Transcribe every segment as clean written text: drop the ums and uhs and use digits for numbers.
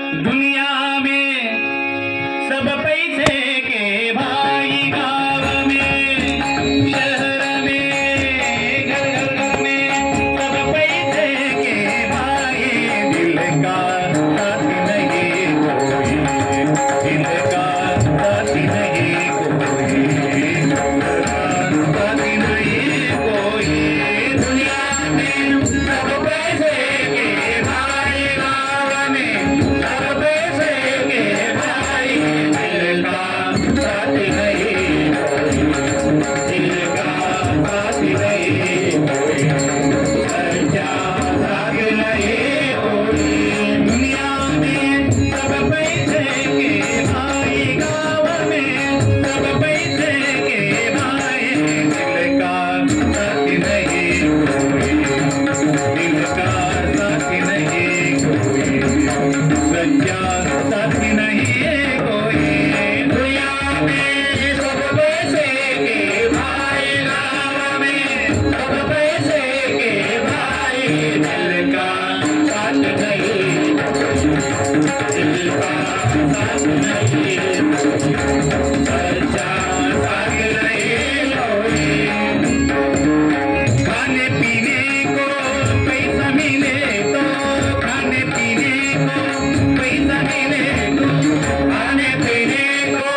दुनिया में सब पैसे के भाई, गाँव में शहर में घर घर में सब पैसे के भाई। दिल का साथ नहीं कोई, दिल का साथ नहीं कोई, दिल का साथ नहीं कोई। दुनिया में सब पैसे के भाई, गाँव में सब पैसे के भाई। दिल का साथ नहीं कोई, दिल का साथ नहीं कोई, सच्चा साथ नहीं कोई। दुनिया में सब पैसे के भाई, गाँव में सब पैसे के भाई। दिल का साथ नहीं कोई, दिल का साथ नहीं कोई, सच्चा साथ नहीं कोई। दुनिया में सब पैसे के भाई, गाँव में सब पैसे के भाई। दिल का साथ नहीं कोई, दिल का साथ नहीं कोई, सच्चा साथ नहीं कोई। खाने पीने को पैसा मिले तो, खाने पीने को पैसा मिले तो, खाने पीने को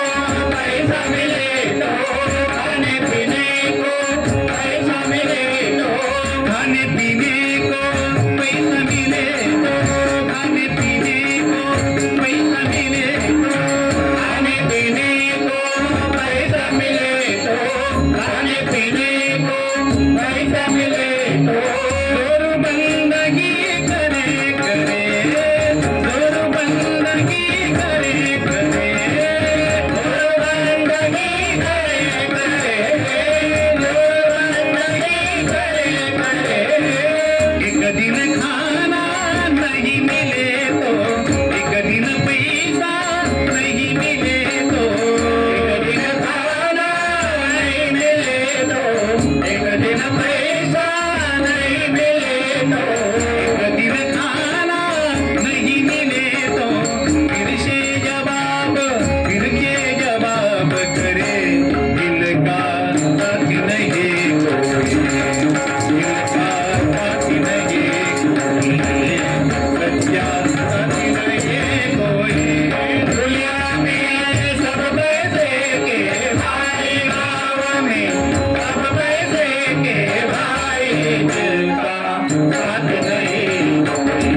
पैसा मिले तो, खाने पीने को पैसा मिले तो, खाने पीने को पैसा मिले तो, खाने पीने को पैसा मिले तो, खाने पीने को पैसा मिले तो, खाने पीने को पैसा मिले तो। जोर बंदगी करे करे, जोर बंदगी करे करे, जोर बंदगी करे करे, जोर बंदगी करे करे। एक दिन खाना नहीं मिले तो, एक दिन पैसा नहीं मिले तो, एक दिन खाना नहीं मिले तो, एक दिन पैसा नहीं मिले तो, एक दिन खाना नहीं मिले तो। फिर से जवाब, फिर के जवाब करे। दिल का साथ नहीं कोई, दिल का साथ नहीं कोई, सच्चा साथ नहीं कोई। दुनिया में सब पैसे के भाई, गाँव में सब पैसे के भाई। दिल का साथ नहीं कोई,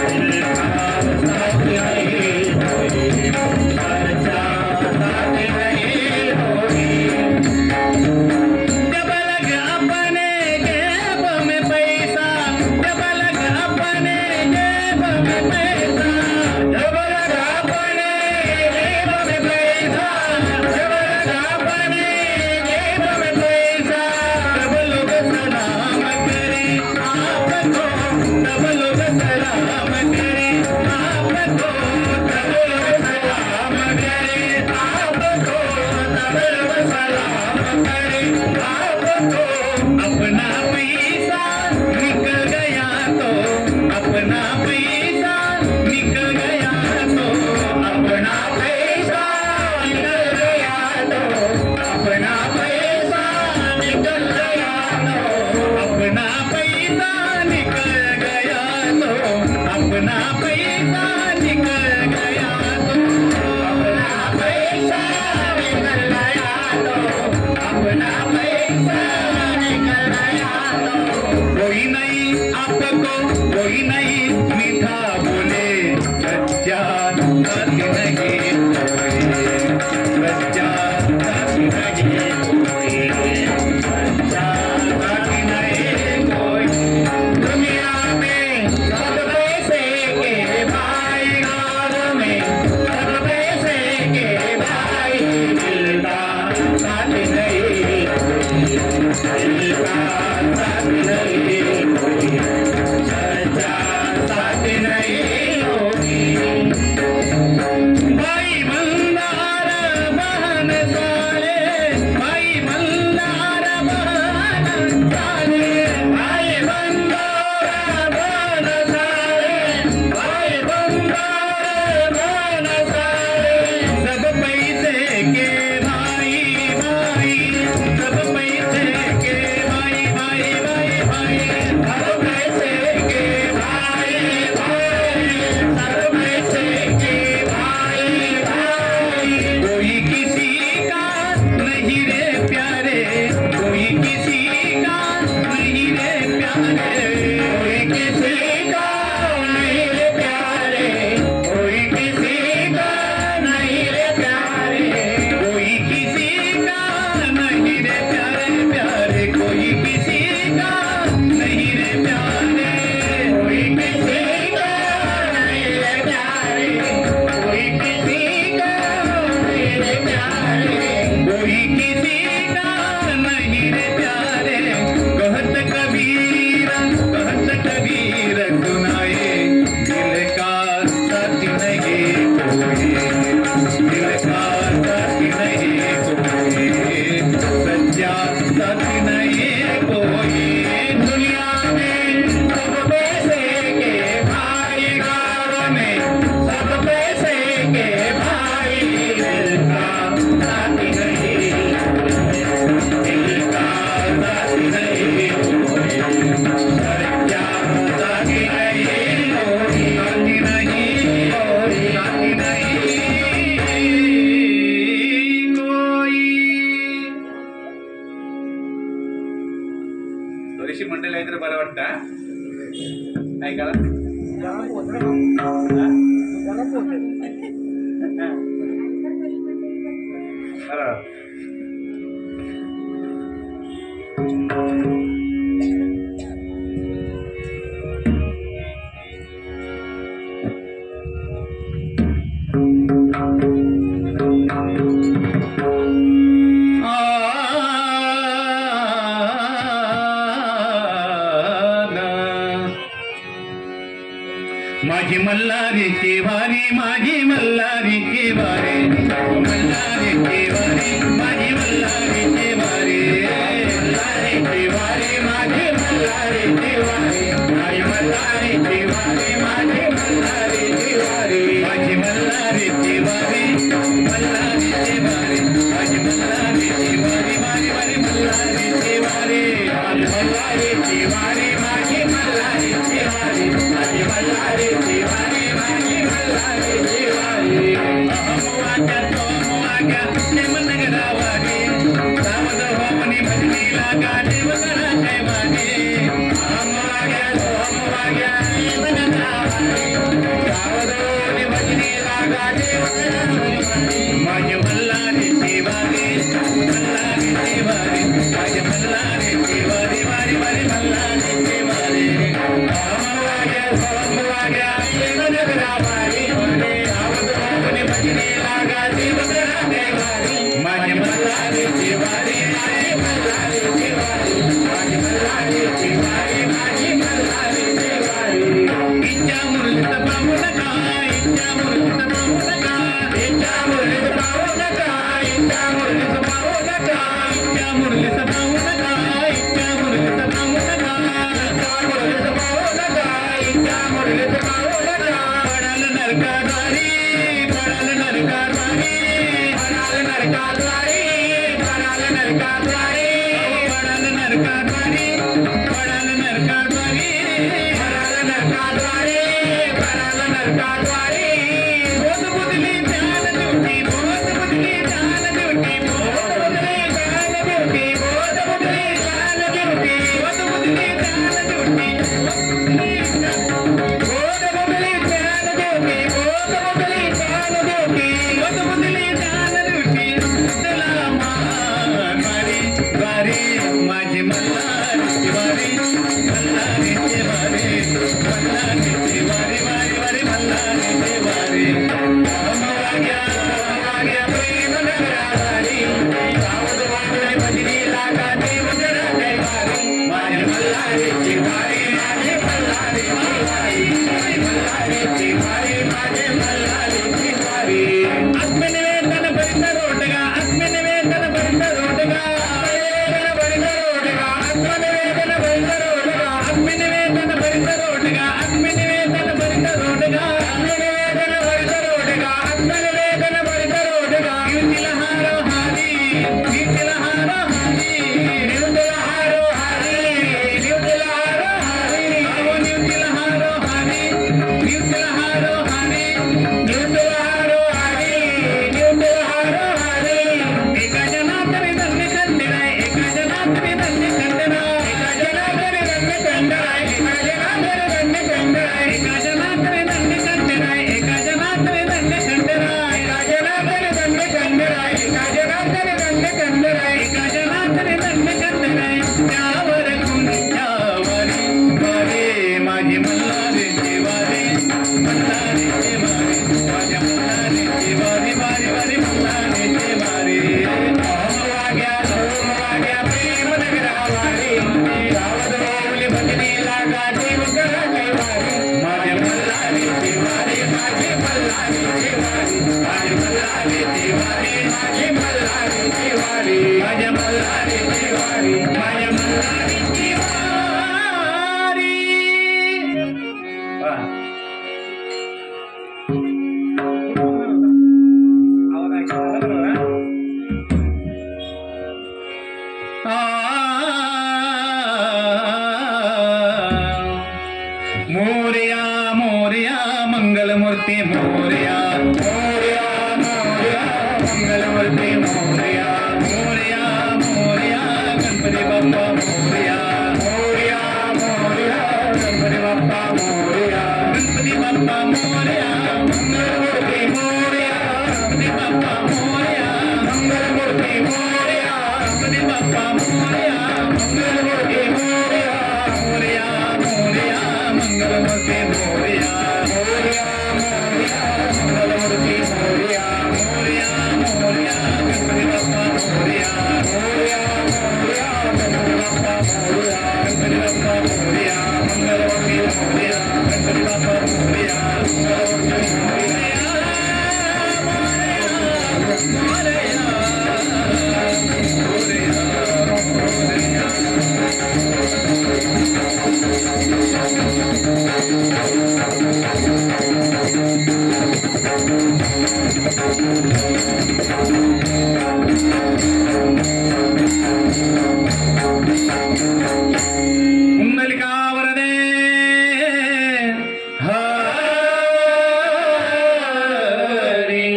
दिल का साथ नहीं कोई, सच्चा साथ नहीं कोई। जब लग अपने जेब में पैसा, जब लग अपने जेब में पैसा, जब लग अपने जेब में पैसा, जब लग अपने जेब में पैसा। तब लोग सलाम करे आपको, तब लोग सलाम करे आपको, तब लोग सलाम करे आपको, तब लोग सलाम करे आपको। अपना पैसा निकल गया तो, अपना पैसा निकल गया तो, अपना पैसा निकल गया तो, अपना पैसा निकल गया तो, अपना पैसा निकल गया तो, अपना पैसा निकल गया तो, अपना पैसा निकल गया तो, अपना पैसा निकल गया तो। कोई नहीं आपको, कोई नहीं मीठा बोले, सच्चा साथ नहीं कोई, सच्चा साथ नहीं कोई, सच्चा साथ नहीं कोई। दुनिया में सब पैसे के भाई, गाँव में सब पैसे के भाई। दिल का साथ नहीं कोई, दिल का साथ नहीं कोई, सच्चा साथ नहीं कोई। माझी मल्हारीची वारी, माझी मल्हारीची वारी, मल्हारीची वारी, माझी मल्हारीची वारी, मल्हारीची वारी, माझी मल्हारीची वारी, माझी मल्हारीची वारी, माझी मल्हारीची वारी, माझी मल्हारीची वारी, मल्हारीची वारी, माझी मल्हारीची वारी, वारी वारी मल्हारीची वारी, माझी मल्हारीची वारी, माझी मल्हारीची वारी, माझी मल्हारीची वारी, माझी मल्हारीची वारी. अहम वाक्या तोम वाक्या नेमनगरा वारी, सावध होमनी भजनी लागा देवगरा कैवानी. अहम वाक्या तोम वाक्या नेमनगरा वारी, सावध होमनी भजनी लागा देवगरा कैवानी. माझी मल्हारीची वारी, मल्हारीची वारी, माझी मल्हारीची वारी, वारी वारी मल्हारीची वारी. अहम वाक्या तोम वाक्या नेमनगरा वारी, सावध होमनी भजनी लागा देवगरा कैवानी. माझी मल्हारीची वारी, माझी मल्हारीची वारी, माझी मल्हारीची वारी, माझी मल्हारीची वारी. इच्छा मुरलीत पाहू नका, इच्छा मुरलीत पाहू नका, इच्छा मुरलीत पाहू नका, इच्छा मुरलीत पाहू नका, इच्छा मुरलीत पाहू नका, इच्छा मुरलीत पाहू नका, इच्छा मुरलीत पाहू नका, इच्छा मुरलीत पाहू नका. पडाल नरकाद्वारी, पडाल नरकाद्वारी, पडाल नरकाद्वारी, पडाल नरकाद्वारी, पडाल नरकाद्वारी, पडाल नरकाद्वारी, पडाल नरकाद्वारी, पडाल नरकाद्वारी. बोध बुदली ज्ञान ज्योती, बोध बुदली ज्ञान ज्योती, बोध बुदली ज्ञान ज्योती, बोध बुदली ज्ञान ज्योती, बोध बुदली ज्ञान ज्योती, बोध बुदली ज्ञान ज्योती, बोध बुदली ज्ञान ज्योती, बोध बुदली ज्ञान ज्योती. तुला वारी वारी, माझी मल्हारीची वारी, मल्हारीची वारी, मल्हारीची वारी, वारी वारी मल्हारीची वारी. अहम वाग्या प्रेम नगरा वारी, सावध वागणे भजनी लागा देवगरा कैवारी. माझी मल्हारीची वारी, माझी मल्हारीची वारी, माझी मल्हारीची वारी, माझी मल्हारीची वारी. आत्मनिवेदन भरित रोटगा, आत्मनिवेदन भरित रोटगा, आत्मनिवेदन भरित रोटगा, आत्मनिवेदन भरित रोटगा, आत्मनिवेदन भरित रोटगा, आत्मनिवेदन भरित रोटगा, आत्मनिवेदन भरित रोटगा, आत्मनिवेदन भरित रोटगा. युतीला हारो हारी, युतीला हारो हारी, युतीला हारो हारी, युतीला हारो हारी, अहो युतीला हारो हारी, युतीला हारो हारी, युतीला हारो हारी, युतीला हारो हारी. एका जनात विधन्य कंदराय, एका जनात विधन्य कंदराय, एका जनात विधन्य कंदराय, एका जनात विधन्य कंदराय, एका जनात विधन्य कंदराय, एका जनात विधन्य कंदराय, एका जनात विधन्य कंदराय, एका जनात विधन्य कंदराय, एका जनात विधन्य कंदराय. त्यावर कुंच्या वारी, वारी माझी मल्हारीची वारी, मल्हारीची वारी, माझ्या मल्हारीची वारी, वारी वारी मल्हारीची वारी. अहम वाग्या धूम वाग्या प्रेम नगरा वारी, सावध होमनी भजनी लागा देवगरा कैवारी. माझी मल्हारीची वारी, माझी मल्हारीची वारी, माझी मल्हारीची वारी, माझी मल्हारीची वारी, माझ्या मल्हारीची वारी, माझ्या मल्हारीची वारी. मोरया मोरया मंगलमूर्ती मोरया, मोरया मोरया मंगलमूर्ती मोरया, मोरया मोरया गणपती बाप्पा मोरया, मोरया मोरया गणपती बाप्पा मोरया. बाप्पा मोरया मंगलमूर्ती मोरया गणपती बाप्पा मोरया मंगलमूर्ती मोरया मोरया मोरया मंगलमूर्ती मोरया मोरया मोरया मंगलमूर्ती मोरया मोरया मोरया गणपती बाप्पा मोरया मोरया मोरया गणपती बाप्पा मोरया गणपती बाप्पा मोरया मंगलमूर्ती मोरया गणपती बाप्पा मोरया मंगलमूर्ती मोरया कुंडलिकावरदे हरी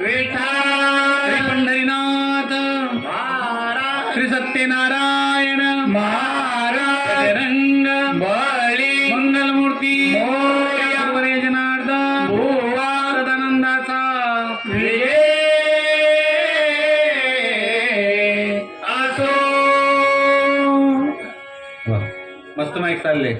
विठ्ठल श्री पंढरीनाथ महाराज श्री सत्यनारायण महाराज रंग बळी मंगलमूर्ती मोरया वरे जनार्दन भुवा सदानंदाचा असो मस्त माईक चालले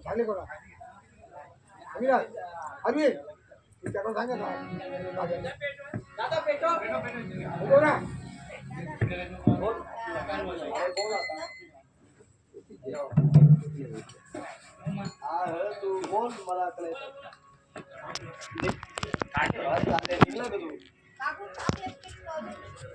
झाले कोणा अविनाश अरविंद त्याकडून सांगा दादा पेटो ना तू बोल मला कळेल